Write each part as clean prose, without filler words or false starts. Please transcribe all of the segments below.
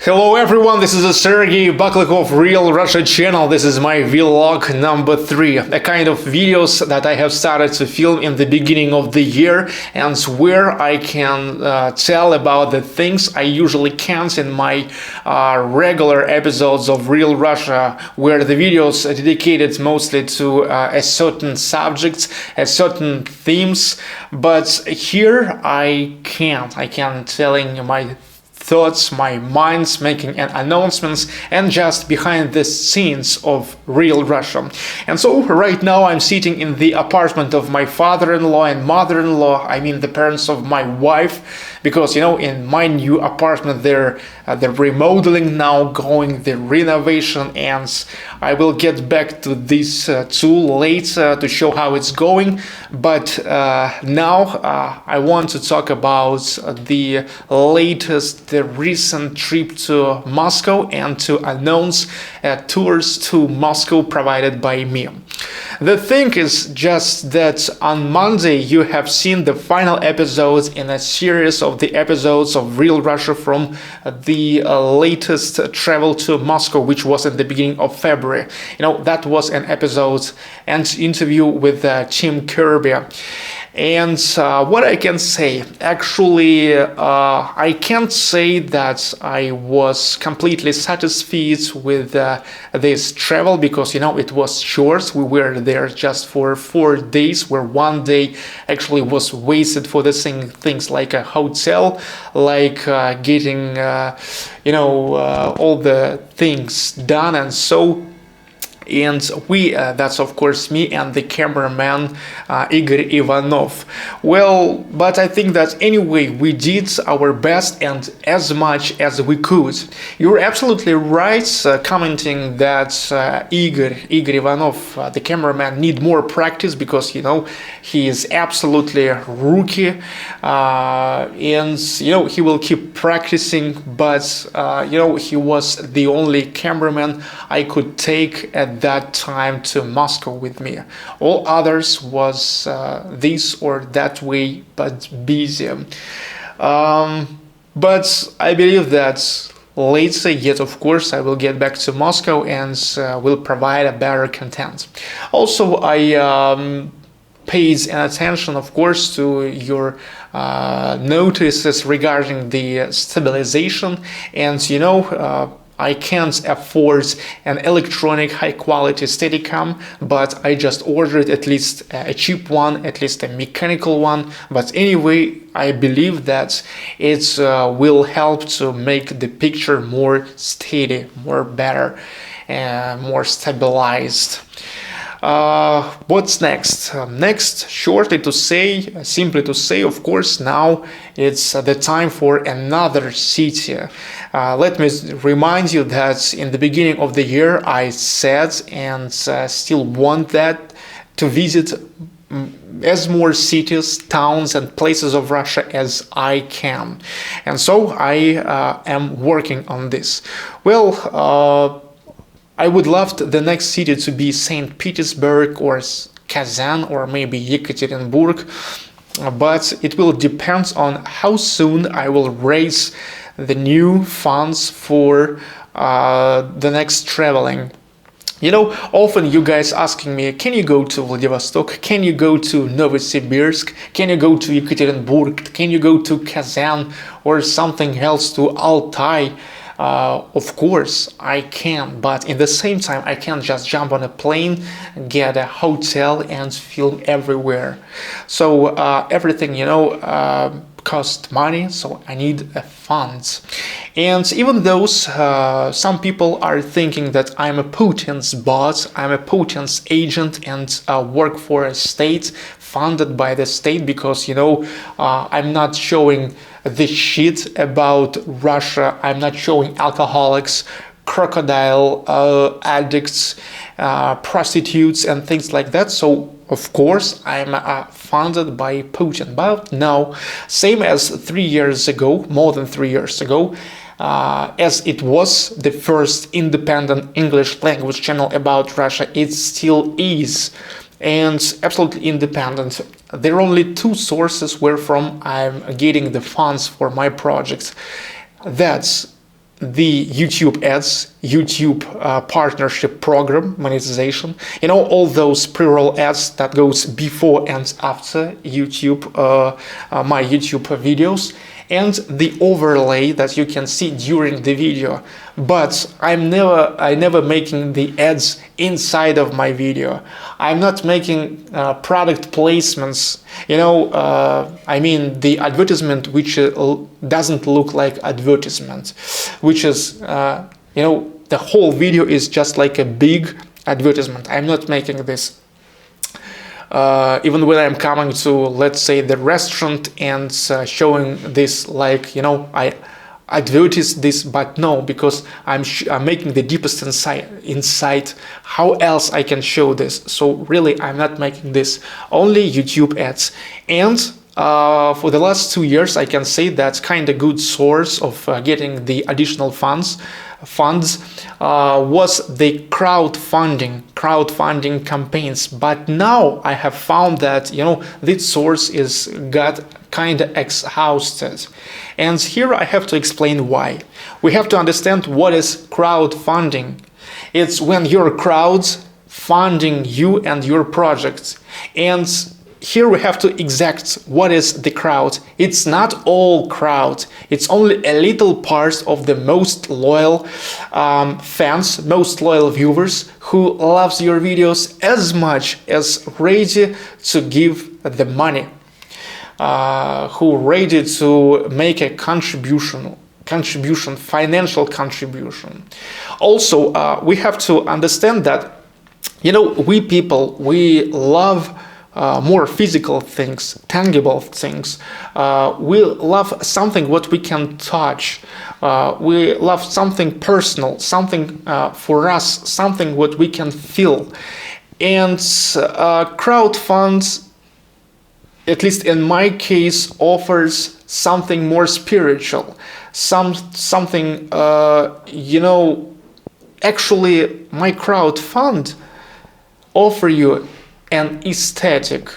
Hello everyone, this is Sergey Baklykov Real Russia channel. This is my vlog number 3, a kind of videos that I have started to film in the beginning of the year, and where I can tell about the things I usually can't in my regular episodes of Real Russia, where the videos are dedicated mostly to a certain subject, a certain themes, but here I can telling my thoughts, my minds, making an announcements, and just behind the scenes of Real Russia. And so right now I'm sitting in the apartment of my father-in-law and mother-in-law, I mean the parents of my wife, because in my new apartment they're remodeling now, going the renovation, and I will get back to this tool later to show how it's going. But now I want to talk about the recent trip to Moscow and to announce tours to Moscow provided by me. The thing is just that on Monday you have seen the final episodes in a series of the episodes of Real Russia from the latest travel to Moscow, which was at the beginning of February. That was an episode and interview with Tim Kirby. And what I can say, actually, I can't say that I was completely satisfied with this travel, because, it was short. We were there just for 4 days, where 1 day actually was wasted for the things like a hotel, like getting, all the things done, and so. And that's of course me and the cameraman Igor Ivanov. Well, but I think that anyway we did our best and as much as we could. You're absolutely right commenting that Igor Ivanov, the cameraman, need more practice, because he is absolutely rookie, and he will keep practicing, but he was the only cameraman I could take at that time to Moscow with me. All others was this or that way, but busy. But I believe that later, yet of course, I will get back to Moscow and will provide a better content. Also, I pays an attention, of course, to your notices regarding the stabilization, and I can't afford an electronic high-quality Steadicam, but I just ordered at least a cheap one, at least a mechanical one. But anyway, I believe that it will help to make the picture more steady, more better, and more stabilized. What's next? Next, simply to say, of course, now it's the time for another city. Let me remind you that in the beginning of the year I said, and still want that, to visit as more cities, towns and places of Russia as I can. And so I am working on this. Well, I would love the next city to be St. Petersburg or Kazan or maybe Yekaterinburg, but it will depend on how soon I will raise the new funds for the next traveling. Often you guys asking me, can you go to Vladivostok? Can you go to Novosibirsk? Can you go to Yekaterinburg? Can you go to Kazan or something else, to Altai? Of course I can, but in the same time I can't just jump on a plane, get a hotel and film everywhere. So everything cost money, so I need funds. And even though some people are thinking that I'm a Putin's boss, I'm a Putin's agent and work for a state, funded by the state, because I'm not showing the shit about Russia, I'm not showing alcoholics, crocodile addicts, prostitutes and things like that. So of course I'm funded by Putin. But now, same as 3 years ago, more than 3 years ago, as it was the first independent English language channel about Russia, it still is, and absolutely independent. There are only 2 sources where from I'm getting the funds for my projects. That's the YouTube ads, YouTube partnership program, monetization, all those pre-roll ads that goes before and after YouTube, my YouTube videos, and the overlay that you can see during the video. But I never making the ads inside of my video. I'm not making product placements, I mean the advertisement which doesn't look like advertisement, which is, the whole video is just like a big advertisement. I'm not making this. Even when I'm coming to, let's say, the restaurant and showing this, like, I advertise this, but no, because I'm making the deepest insight how else I can show this. So really, I'm not making this, only YouTube ads. And for the last 2 years, I can say that's kind of good source of getting the additional funds was the crowdfunding campaigns. But now I have found that this source is got kind of exhausted, and here I have to explain why. We have to understand what is crowdfunding. It's when your crowds funding you and your projects. And here we have to exact what is the crowd. It's not all crowd. It's only a little part of the most loyal fans, most loyal viewers who loves your videos as much as ready to give the money, who ready to make a contribution, financial contribution. Also, we have to understand that, we people, we love more physical things, tangible things. We love something what we can touch. We love something personal, something for us, something what we can feel. And crowdfunds, at least in my case, offers something more spiritual, something, actually my crowdfund offer you an aesthetic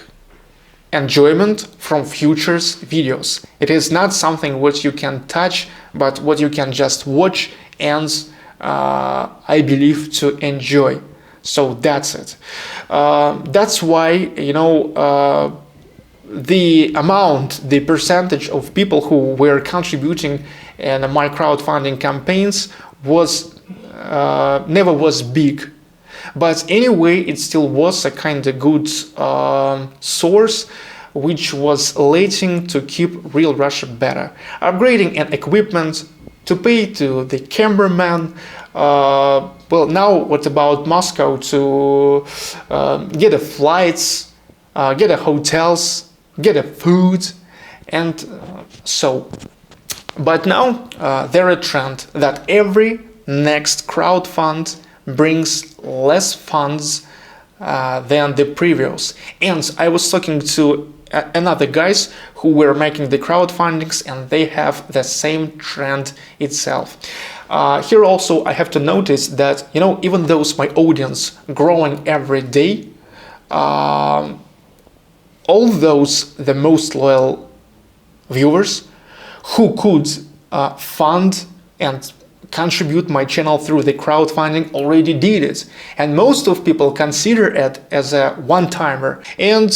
enjoyment from futures videos. It is not something what you can touch, but what you can just watch and I believe to enjoy. So that's it. That's why, the amount, the percentage of people who were contributing in my crowdfunding campaigns was never was big. But anyway, it still was a kind of good source which was letting to keep real Russia better. Upgrading and equipment, to pay to the cameraman. Well, now what about Moscow? To get a flights, get a hotels, get a food, and so. But now there is a trend that every next crowdfund brings less funds than the previous. And I was talking to another guys who were making the crowdfundings, and they have the same trend itself. Here also I have to notice that, even though my audience growing every day, all those the most loyal viewers who could fund and contribute my channel through the crowdfunding already did it, and most of people consider it as a one-timer. And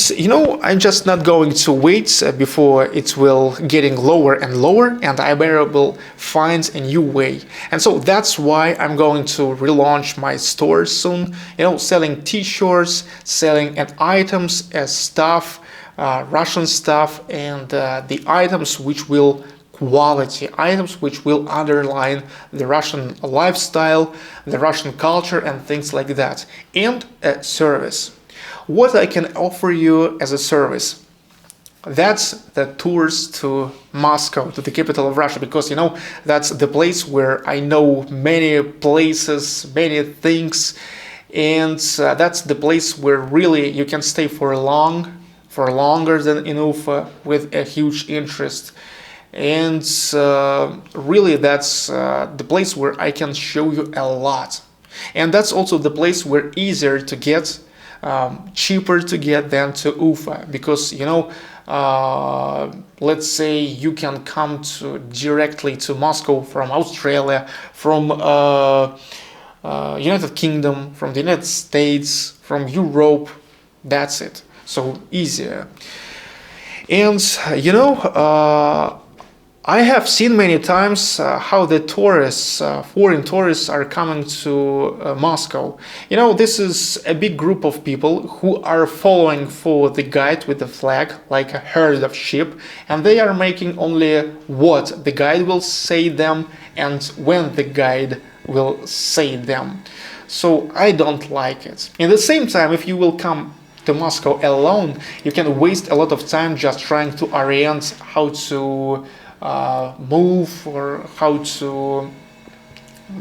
I'm just not going to wait before it will getting lower and lower, and I will find a new way. And so that's why I'm going to relaunch my store soon, selling t-shirts, selling items as stuff, Russian stuff, and the items which will quality items which will underline the Russian lifestyle, the Russian culture, and things like that. And a service. What I can offer you as a service? That's the tours to Moscow, to the capital of Russia, because that's the place where I know many places, many things, and that's the place where really you can stay for longer than enough with a huge interest. And really that's the place where I can show you a lot. And that's also the place where easier to get, cheaper to get than to Ufa, because let's say you can come directly to Moscow from Australia, from United Kingdom, from the United States, from Europe. That's it. So easier. And I have seen many times how the tourists, foreign tourists, are coming to Moscow. This is a big group of people who are following for the guide with the flag, like a herd of sheep, and they are making only what the guide will say them and when the guide will say them. So I don't like it. In the same time, if you will come to Moscow alone, you can waste a lot of time just trying to orient how to move or how to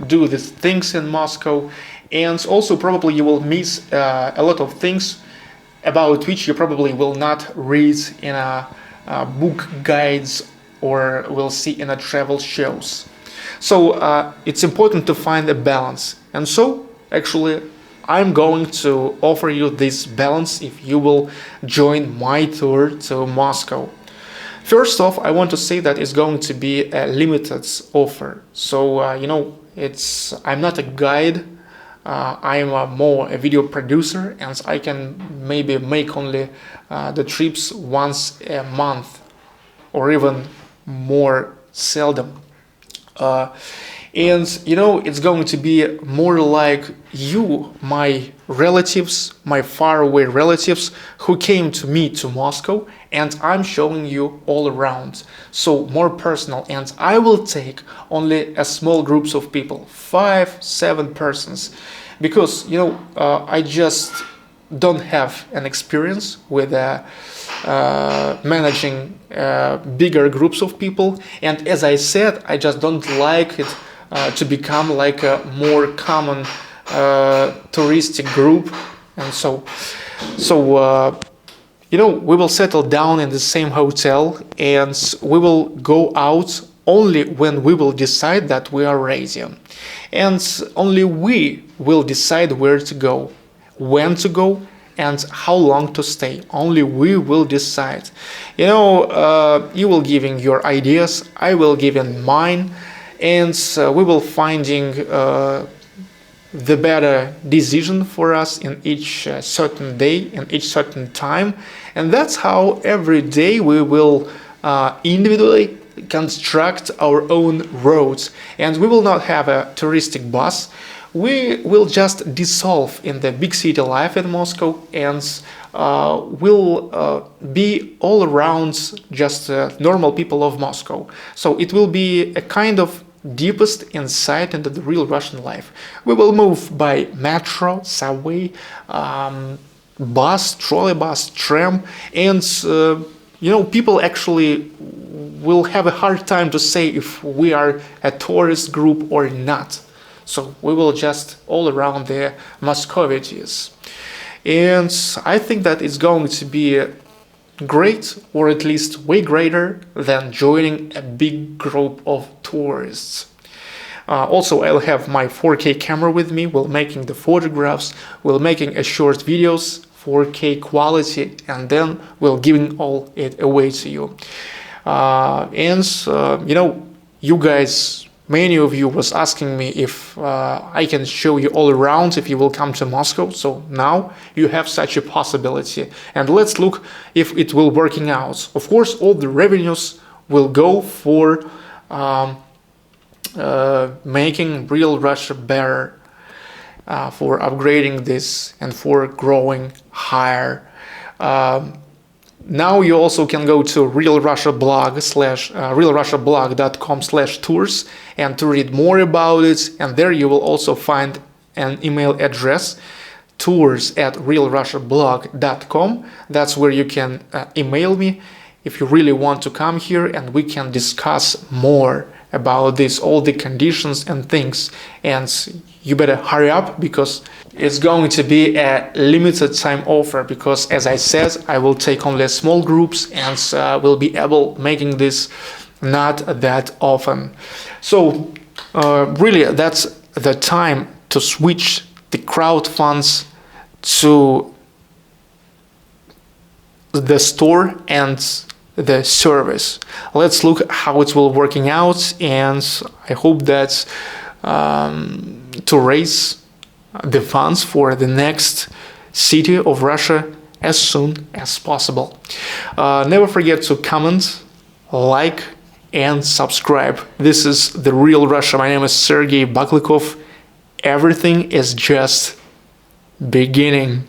do these things in Moscow, and also probably you will miss a lot of things about which you probably will not read in book guides or will see in travel shows. So it's important to find a balance, and so actually I'm going to offer you this balance if you will join my tour to Moscow. First off, I want to say that it's going to be a limited offer. So, I'm not a guide. I'm more a video producer, and I can maybe make only the trips once a month or even more seldom. It's going to be more like you, my relatives, my faraway relatives who came to me to Moscow, and I'm showing you all around. So more personal, and I will take only a small groups of people, 5-7 persons, because I just don't have an experience with managing bigger groups of people, and as I said, I just don't like it to become like a more common touristic group, and we will settle down in the same hotel, and we will go out only when we will decide that we are ready, and only we will decide where to go, when to go, and how long to stay. Only we will decide. You will giving your ideas, I will give in mine, and we will finding the better decision for us in each certain day, in each certain time, and that's how every day we will individually construct our own roads, and we will not have a touristic bus. We will just dissolve in the big city life in Moscow, and will be all around just normal people of Moscow. So it will be a kind of deepest insight into the real Russian life. We will move by metro, subway, bus, trolleybus, tram, and people actually will have a hard time to say if we are a tourist group or not. So we will just all around the Muscovities. And I think that it's going to be great, or at least way greater than joining a big group of tourists. Also, I'll have my 4K camera with me while making the photographs, while making a short videos, 4K quality, and then we'll giving all it away to you. You guys, many of you was asking me if I can show you all around if you will come to Moscow. So now you have such a possibility, and let's look if it will working out. Of course, all the revenues will go for making real Russia better, for upgrading this and for growing higher. Now you also can go to realrussiablog.com/tours and to read more about it, and there you will also find an email address, tours@realrussiablog.com. That's where you can email me if you really want to come here, and we can discuss more about this, all the conditions and things. And you better hurry up, because it's going to be a limited time offer, because as I said, I will take only small groups, and will be able making this not that often. So really that's the time to switch the crowd funds to the store and the service. Let's look how it will working out, and I hope that to raise the funds for the next city of Russia as soon as possible. Never forget to comment, like, and subscribe. This is The Real Russia. My name is Sergey Baklikov. Everything is just beginning.